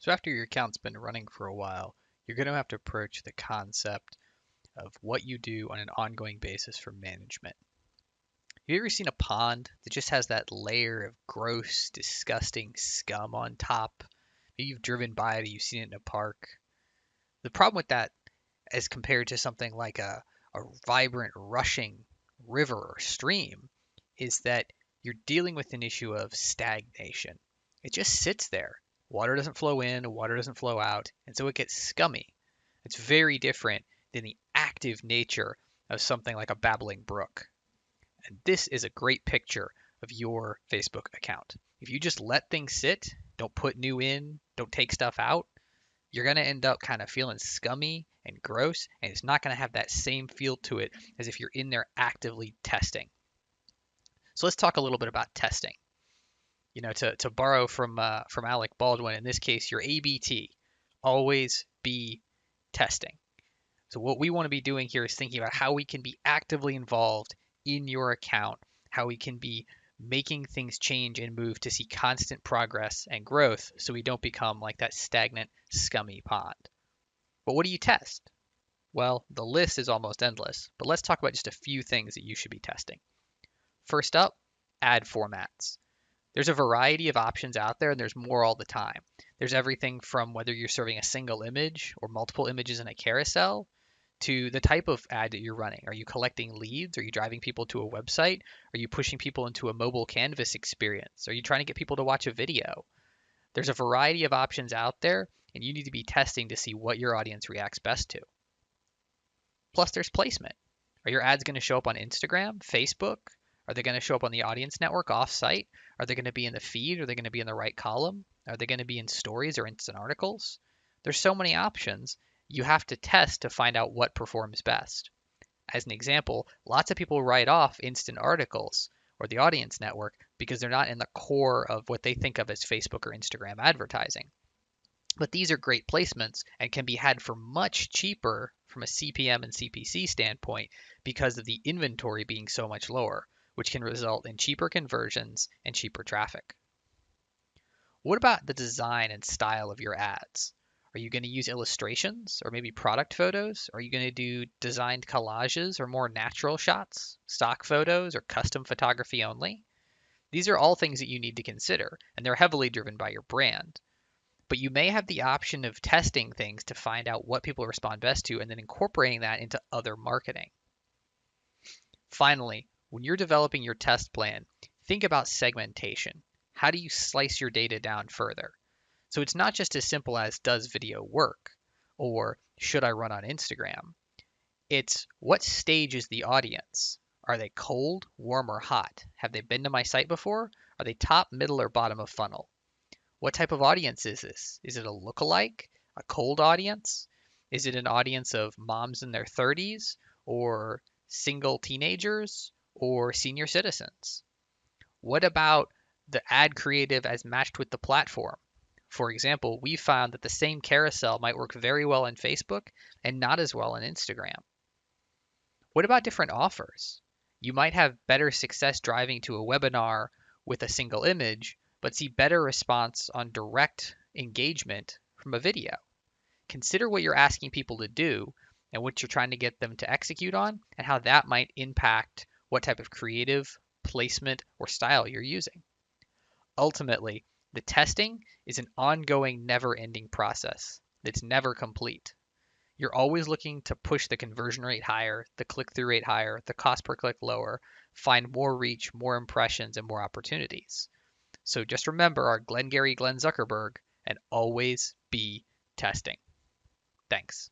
So after your account's been running for a while, you're going to have to approach the concept of what you do on an ongoing basis for management. Have you ever seen a pond that just has that layer of gross, disgusting scum on top? Maybe you've driven by it or you've seen it in a park. The problem with that, as compared to something like a vibrant, rushing river or stream, is that you're dealing with an issue of stagnation. It just sits there. Water doesn't flow in, water doesn't flow out, and so it gets scummy. It's very different than the active nature of something like a babbling brook. And this is a great picture of your Facebook account. If you just let things sit, don't put new in, don't take stuff out, you're going to end up kind of feeling scummy and gross, and it's not going to have that same feel to it as if you're in there actively testing. So let's talk a little bit about testing. To borrow from Alec Baldwin, in this case, your ABT, always be testing. So what we want to be doing here is thinking about how we can be actively involved in your account, how we can be making things change and move to see constant progress and growth so we don't become like that stagnant, scummy pond. But what do you test? Well, the list is almost endless, but let's talk about just a few things that you should be testing. First up, ad formats. There's a variety of options out there, and there's more all the time. There's everything from whether you're serving a single image or multiple images in a carousel to the type of ad that you're running. Are you collecting leads? Are you driving people to a website? Are you pushing people into a mobile canvas experience? Are you trying to get people to watch a video? There's a variety of options out there, and you need to be testing to see what your audience reacts best to. Plus, there's placement. Are your ads going to show up on Instagram, Facebook? Are they going to show up on the audience network off-site? Are they going to be in the feed? Are they going to be in the right column? Are they going to be in stories or instant articles? There's so many options. You have to test to find out what performs best. As an example, lots of people write off instant articles or the audience network because they're not in the core of what they think of as Facebook or Instagram advertising. But these are great placements and can be had for much cheaper from a CPM and CPC standpoint because of the inventory being so much lower, which can result in cheaper conversions and cheaper traffic. What about the design and style of your ads? Are you going to use illustrations or maybe product photos? Are you going to do designed collages or more natural shots, stock photos, or custom photography only? These are all things that you need to consider, and they're heavily driven by your brand. But you may have the option of testing things to find out what people respond best to and then incorporating that into other marketing. Finally, when you're developing your test plan, think about segmentation. How do you slice your data down further? So it's not just as simple as does video work or should I run on Instagram? It's what stage is the audience? Are they cold, warm, or hot? Have they been to my site before? Are they top, middle, or bottom of funnel? What type of audience is this? Is it a lookalike, a cold audience? Is it an audience of moms in their 30s or single teenagers or senior citizens? What about the ad creative as matched with the platform? For example, we found that the same carousel might work very well on Facebook and not as well on Instagram. What about different offers? You might have better success driving to a webinar with a single image, but see better response on direct engagement from a video. Consider what you're asking people to do and what you're trying to get them to execute on and how that might impact what type of creative, placement, or style you're using. Ultimately, the testing is an ongoing, never-ending process that's never complete. You're always looking to push the conversion rate higher, the click-through rate higher, the cost per click lower, find more reach, more impressions, and more opportunities. So just remember our Glengarry Glen Zuckerberg and always be testing. Thanks.